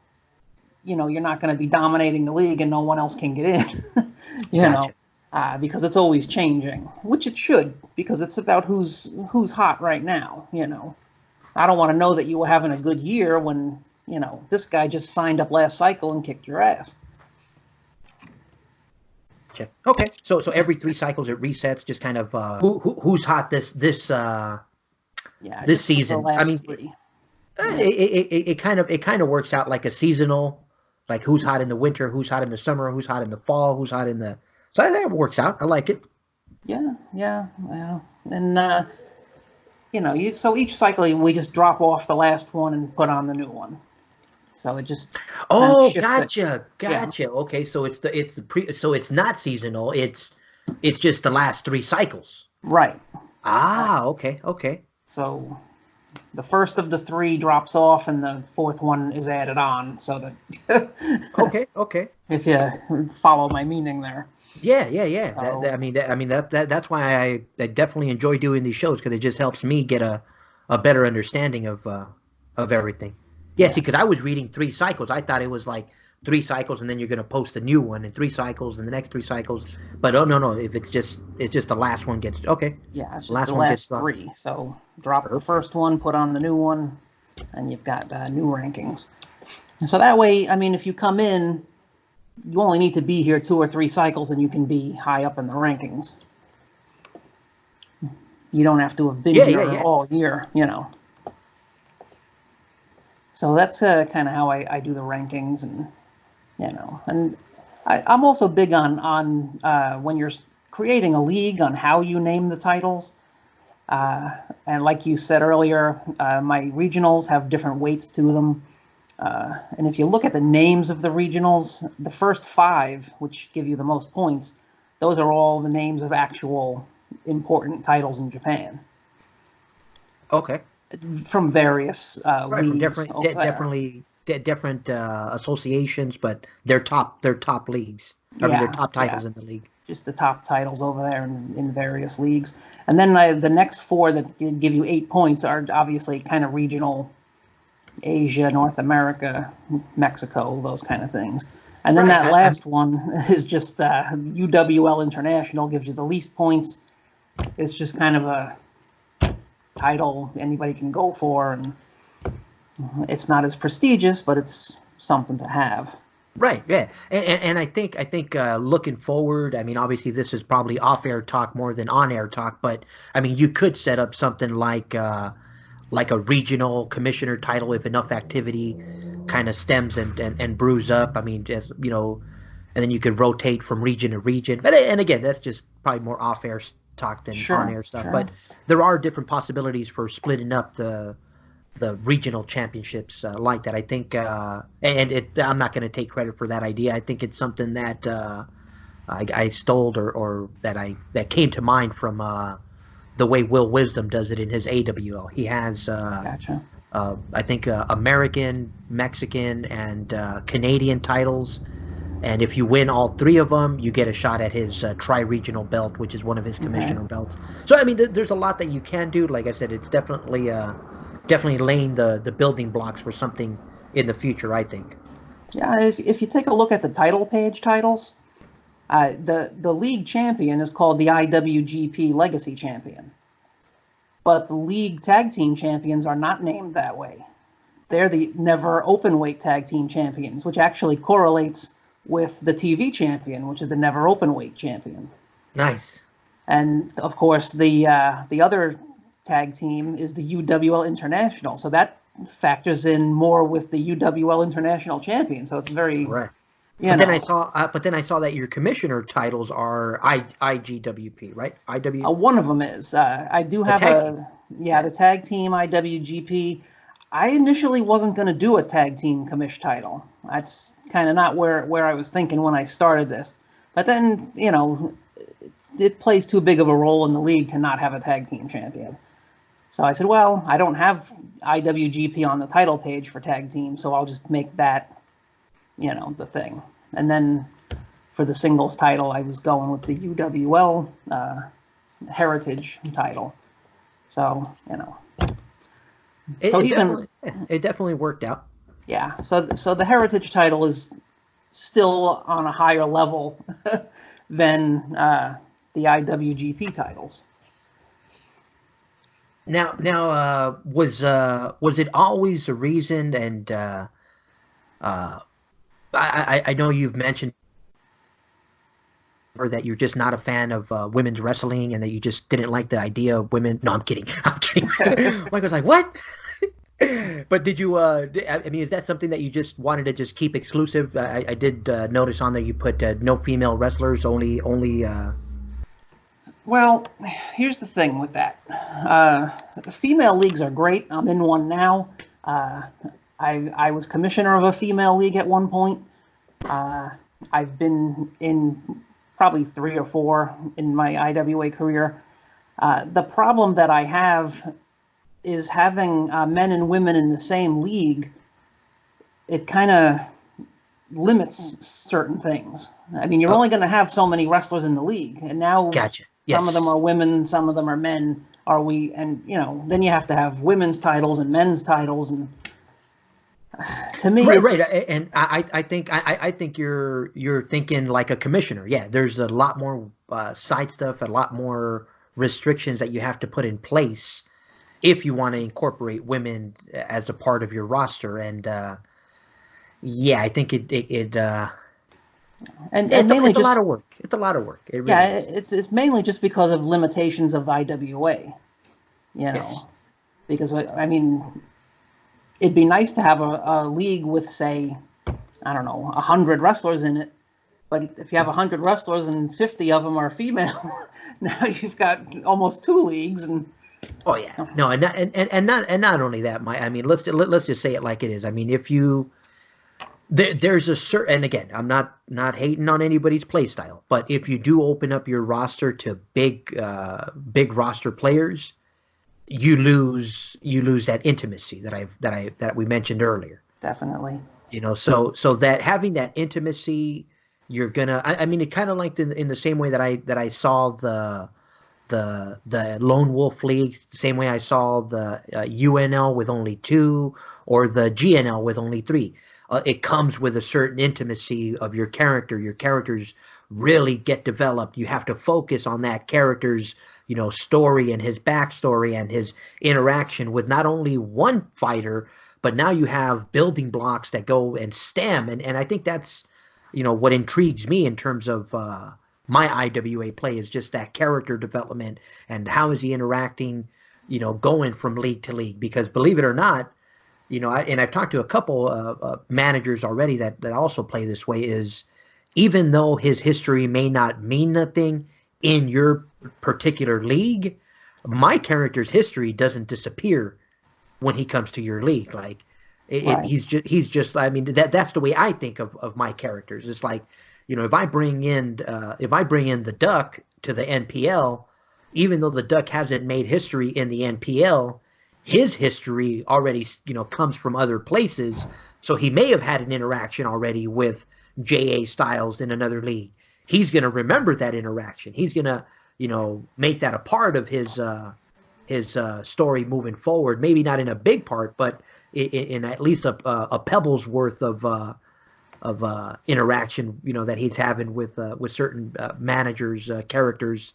you know, you're not going to be dominating the league and no one else can get in. you gotcha. know, because it's always changing, which it should, because it's about who's hot right now. You know, I don't want to know that you were having a good year when, you know, this guy just signed up last cycle and kicked your ass. Okay, so every 3 cycles it resets, just kind of who's hot this season. I mean, 3. it kind of works out like a seasonal, like who's hot in the winter, who's hot in the summer, who's hot in the fall, who's hot in the. So that works out. I like it. Yeah, and you know, so each cycle we just drop off the last one and put on the new one. So it just. Gotcha. Yeah. Okay, so so it's not seasonal. It's just the last 3 cycles. Right. Okay. So the first of the 3 drops off, and the 4th one is added on. So that. Okay. If you follow my meaning there. Yeah. So, That's why I definitely enjoy doing these shows, because it just helps me get a better understanding of everything. Yeah, see, because I was reading 3 cycles. I thought it was like 3 cycles, and then you're going to post a new one, and 3 cycles, and the next 3 cycles. But no. If it's just the last one gets okay. Yeah, it's just the last 3. So drop the first one, put on the new one, and you've got new rankings. And so that way, I mean, if you come in, you only need to be here 2 or 3 cycles, and you can be high up in the rankings. You don't have to have been here all year, you know. So that's kind of how I do the rankings, and you know, and I'm also big on when you're creating a league, on how you name the titles. And like you said earlier, my regionals have different weights to them. And if you look at the names of the regionals, the first 5, which give you the most points, those are all the names of actual important titles in Japan. Okay. From various leagues. From different associations, but they're top leagues. I mean, they're top titles in the league. Just the top titles over there in various leagues. And then the next 4 that give you 8 points are obviously kind of regional, Asia, North America, Mexico, those kind of things. And then that last one is just UWL International, gives you the least points. It's just kind of a title anybody can go for, and it's not as prestigious, but it's something to have. Right, yeah, and I think looking forward, I mean, obviously this is probably off-air talk more than on-air talk, but I mean, you could set up something like a regional commissioner title if enough activity kind of stems and brews up. I mean, just, you know, and then you could rotate from region to region. But and again, that's just probably more off-air talk than on-air stuff. Sure. But there are different possibilities for splitting up the regional championships like that. I think, I'm not going to take credit for that idea. I think it's something that I stole or that came to mind from the way Will Wisdom does it in his AWL. He has, Gotcha. I think, American, Mexican, and Canadian titles. And if you win all 3 of them, you get a shot at his tri-regional belt, which is one of his commissioner belts. So I mean, there's a lot that you can do. Like I said, it's definitely laying the building blocks for something in the future, I think. Yeah, if you take a look at the title page titles, the league champion is called the IWGP Legacy Champion. But the league tag team champions are not named that way. They're the never openweight tag team champions, which actually correlates with the TV champion, which is the never openweight champion. Nice. And of course, the other tag team is the UWL International, so that factors in more with the UWL International champion. So it's very right. But then I saw that your commissioner titles are IGWP, right? One of them is. I do have the tag team IWGP. I initially wasn't going to do a tag team commish title. That's kind of not where I was thinking when I started this. But then, it plays too big of a role in the league to not have a tag team champion. So I said, well, I don't have IWGP on the title page for tag team, so I'll just make that, the thing. And then for the singles title, I was going with the UWL Heritage title. So, it definitely worked out. Yeah. So the Heritage title is still on a higher level than the IWGP titles. Now, was it always a reason? And I know you've mentioned or that you're just not a fan of women's wrestling, and that you just didn't like the idea of women. No, I'm kidding. Michael's like, what? But did you? I mean, is that something that you just wanted to just keep exclusive? I did notice on there you put no female wrestlers, only. Well, here's the thing with that. The female leagues are great. I'm in one now. I was commissioner of a female league at one point. I've been in probably 3 or 4 in my IWA career. The problem that I have is having men and women in the same league. It kind of limits certain things. I mean, you're only going to have so many wrestlers in the league, and now Gotcha. Yes. Some of them are women, some of them are men. Then you have to have women's titles and men's titles, and to me, right. And I think you're thinking like a commissioner. Yeah, there's a lot more side stuff, a lot more restrictions that you have to put in place if you want to incorporate women as a part of your roster. And I think it's mainly a lot of work. It's a lot of work. It really is. It's mainly just because of limitations of IWA. Yes. Because I mean, it'd be nice to have a league with, say, 100 wrestlers in it. But if you have 100 wrestlers and 50 of them are female, now you've got almost 2 leagues. And oh yeah, no, and not only that, I mean, let's just say it like it is. I mean, if you there's a certain, and again, I'm not hating on anybody's play style, but if you do open up your roster to big roster players, you lose that intimacy that we mentioned earlier. Definitely. So that having that intimacy, you're gonna. I mean, it kind of like in the same way that I saw the Lone Wolf League, the same way I saw the UNL with only 2 or the GNL with only 3. It comes with a certain intimacy of your character. Your characters really get developed. You have to focus on that character's, story and his backstory and his interaction with not only one fighter, but now you have building blocks that go and stem. And I think that's, what intrigues me in terms of my IWA play is just that character development and how is he interacting, going from league to league. Because believe it or not, I've talked to a couple managers already that also play this way, is even though his history may not mean nothing in your particular league, my character's history doesn't disappear when he comes to your league. Like Right. he's just, I mean, that's the way I think of my characters. It's like, if I bring in the Duck to the NPL, even though the Duck hasn't made history in the NPL, his history already, comes from other places. So he may have had an interaction already with J.A. Styles in another league. He's going to remember that interaction. He's going to, make that a part of his story moving forward. Maybe not in a big part, but in at least a pebble's worth of interaction, that he's having with certain managers, characters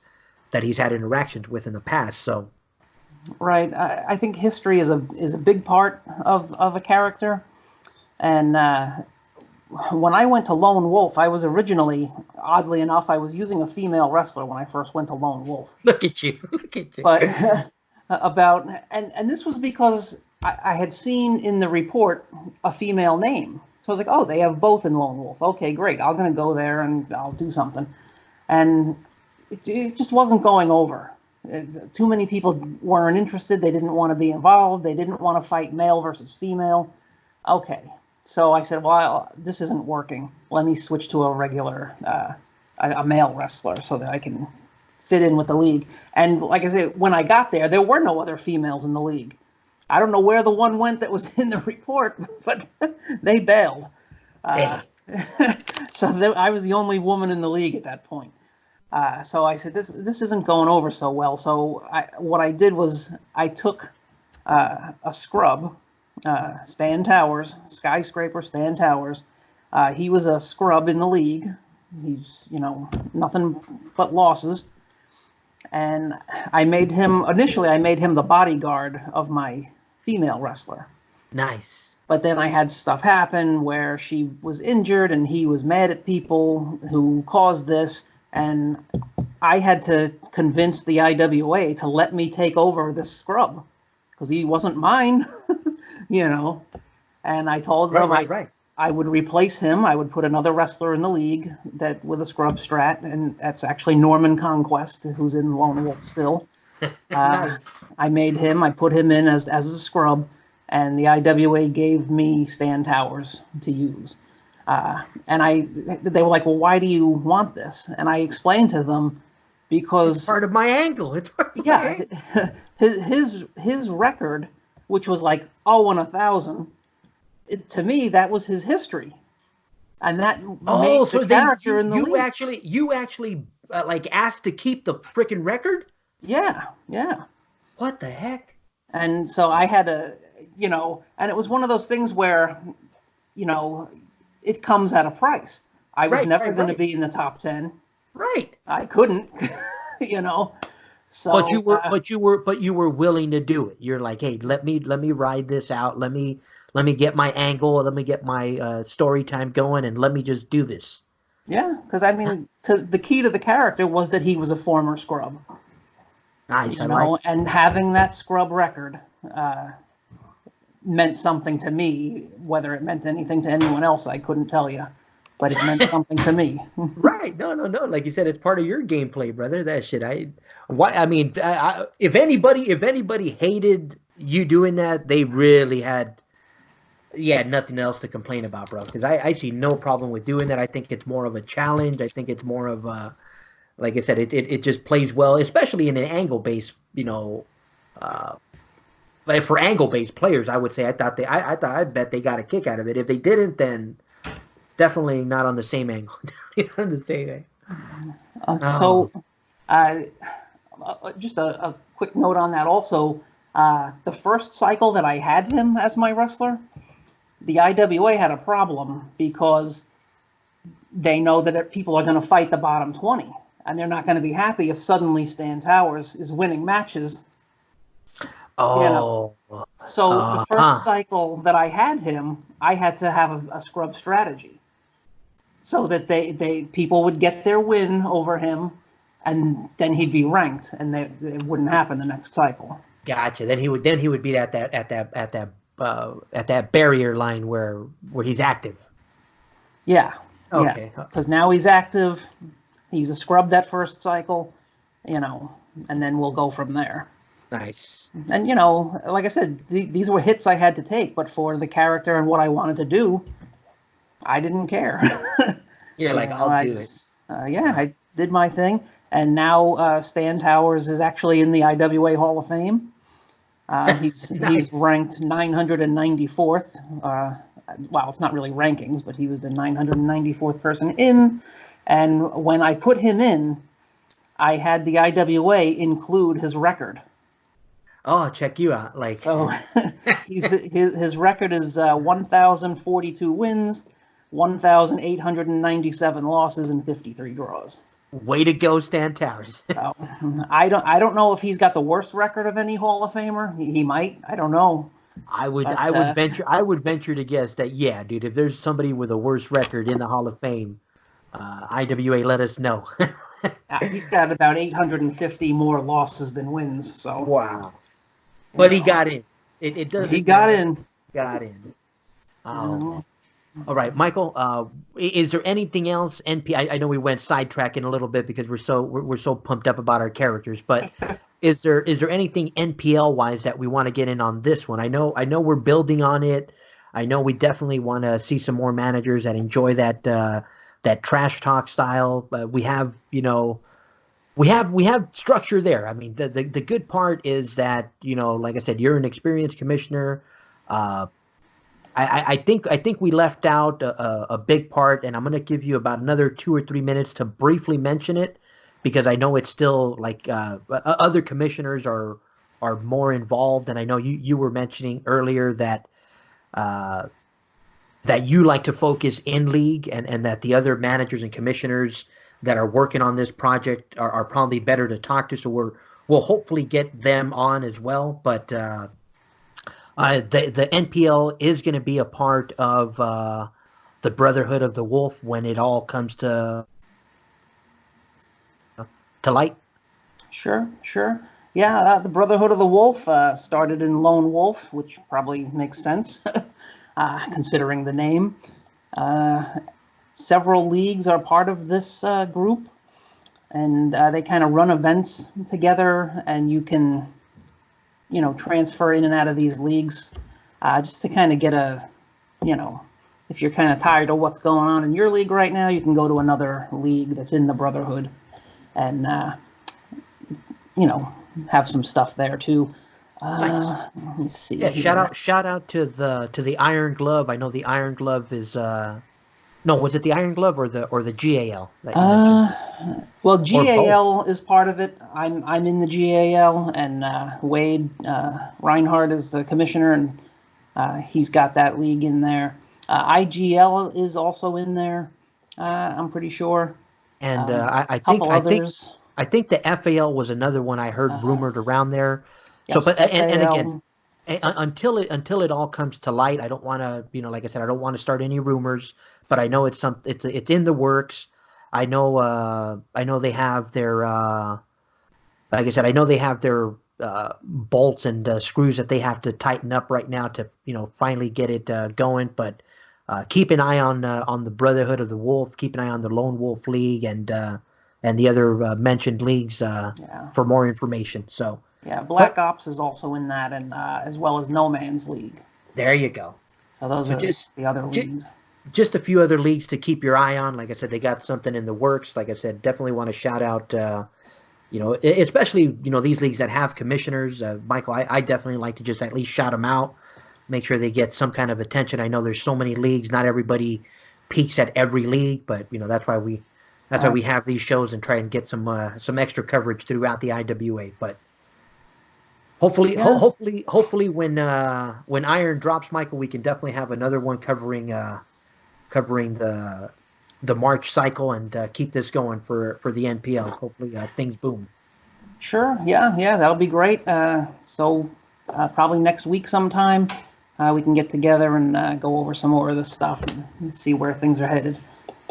that he's had interactions with in the past. So, right, I think history is a big part of a character, and when I went to Lone Wolf, I was originally, oddly enough, I was using a female wrestler when I first went to Lone Wolf. Look at you. But and this was because I had seen in the report a female name. So I was like, oh, they have both in Lone Wolf. Okay, great. I'm going to go there and I'll do something. And it just wasn't going over. Too many people weren't interested. They didn't want to be involved. They didn't want to fight male versus female. Okay. So I said, well, this isn't working. Let me switch to a regular, a male wrestler so that I can fit in with the league. And like I said, when I got there, there were no other females in the league. I don't know where the one went that was in the report, but they bailed. So I was the only woman in the league at that point. So I said, this isn't going over so well. So what I did was I took a scrub, Stan Towers, skyscraper Stan Towers. He was a scrub in the league. He's, nothing but losses. And initially I made him the bodyguard of my female wrestler. Nice. But then I had stuff happen where she was injured and he was mad at people who caused this. And I had to convince the IWA to let me take over this scrub because he wasn't mine, And I told them I would replace him. I would put another wrestler in the league with a scrub strat, and that's actually Norman Conquest, who's in Lone Wolf still. Nice. I put him in as a scrub, and the IWA gave me Stan Towers to use. And they were like, well, why do you want this? And I explained to them because it's part of my angle. His record, which was like 0-1,000, to me that was his history, and that made the character in the league. You actually asked to keep the freaking record? Yeah. What the heck? And so I had to, and it was one of those things where, it comes at a price. I was never going to be in the top 10. Right. I couldn't, So, but you were willing to do it. You're like, hey, let me ride this out. Let me get my angle. Let me get my story time going, and let me just do this. Yeah, because the key to the character was that he was a former scrub. Nice, and having that scrub record meant something to me. Whether it meant anything to anyone else, I couldn't tell you, but it meant something to me. Right? No. Like you said, it's part of your gameplay, brother. That shit. If anybody hated you doing that, they really had nothing else to complain about, bro. Because I see no problem with doing that. I think it's more of a challenge. I think it's more of a, like I said, it just plays well, especially in an angle-based, for angle-based players. I would say I bet they got a kick out of it. If they didn't, then definitely not on the same angle. On the same angle. Just a quick note on that also. The first cycle that I had him as my wrestler, the IWA had a problem because they know that people are going to fight the bottom 20, and they're not going to be happy if suddenly Stan Towers is winning matches. Oh. So the first cycle that I had him, I had to have a scrub strategy so that people would get their win over him, and then he'd be ranked, and it wouldn't happen the next cycle. Gotcha. Then he would be at that barrier line where he's active. Yeah. Okay. Because now he's active. He's a scrub that first cycle, and then we'll go from there. Nice. And like I said, these were hits I had to take, but for the character and what I wanted to do, I didn't care. I'll do it. I did my thing. And now Stan Towers is actually in the IWA Hall of Fame. He's ranked 994th. Well, it's not really rankings, but he was the 994th person in. And when I put him in, I had the IWA include his record. Oh, check you out! So his record is 1,042 wins, 1,897 losses, and 53 draws. Way to go, Stan Towers. So, I don't know if he's got the worst record of any Hall of Famer. He might. I don't know. I would venture to guess that, yeah, dude. If there's somebody with a worse record in the Hall of Fame, IWA, let us know. He's got about 850 more losses than wins. So wow. But he got in. It doesn't. He got in. Got in. Oh. All right, Michael. Is there anything else? I know we went sidetracking a little bit because we're so pumped up about our characters. But is there anything NPL wise that we want to get in on this one? I know we're building on it. I know we definitely want to see some more managers that enjoy that trash talk style. We have we have structure there. I mean, the good part is that, like I said, you're an experienced commissioner. I think we left out a big part, and I'm going to give you about another 2 or 3 minutes to briefly mention it, because I know it's still like other commissioners are more involved, and I know you were mentioning earlier that you like to focus in league, and that the other managers and commissioners that are working on this project are probably better to talk to. So we'll hopefully get them on as well. But the NPL is going to be a part of the Brotherhood of the Wolf when it all comes to light. Sure. Yeah, the Brotherhood of the Wolf started in Lone Wolf, which probably makes sense considering the name. Several leagues are part of this group, and they kind of run events together, and you can, transfer in and out of these leagues just to kind of get if you're kind of tired of what's going on in your league right now, you can go to another league that's in the Brotherhood and, have some stuff there too. Nice. Let me see. Yeah, shout out to the Iron Glove. I know the Iron Glove is no, was it the Iron Glove or the GAL? Well, GAL is part of it. I'm in the GAL, and Wade Reinhardt is the commissioner, and he's got that league in there. IGL is also in there. I'm pretty sure. And I think the FAL was another one I heard rumored around there. Yes, so, but and again, until it all comes to light, I don't want to, like I said, I don't want to start any rumors. But I know it's in the works. I know they have their like I said, I know they have their bolts and screws that they have to tighten up right now to finally get it going. But keep an eye on the Brotherhood of the Wolf. Keep an eye on the Lone Wolf League and the other mentioned leagues for more information. So yeah, Black Ops is also in that, and as well as No Man's League. There you go. So those are just the other leagues. Just a few other leagues to keep your eye on. Like I said, they got something in the works. Like I said, definitely want to shout out, especially, these leagues that have commissioners. Michael, I definitely like to just at least shout them out, make sure they get some kind of attention. I know there's so many leagues. Not everybody peaks at every league, but, that's why we have these shows and try and get some extra coverage throughout the IWA. But hopefully when Iron drops, Michael, we can definitely have another one covering the March cycle and keep this going for the NPL. Hopefully things boom. Sure. Yeah, that'll be great. So probably next week sometime we can get together and go over some more of this stuff and see where things are headed.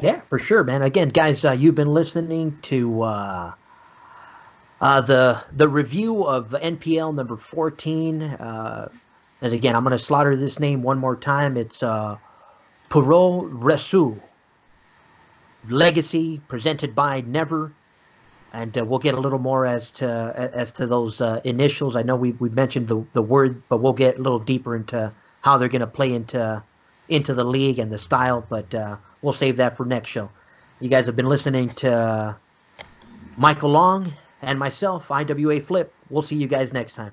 Yeah, for sure, man. Again, guys, you've been listening to the review of NPL number 14. And again, I'm going to slaughter this name one more time. It's Puro Resu Legacy, presented by Never, and we'll get a little more as to those initials. I know we mentioned the word, but we'll get a little deeper into how they're going to play into the league and the style. But we'll save that for next show. You guys have been listening to Michael Long and myself, IWA Flip. We'll see you guys next time.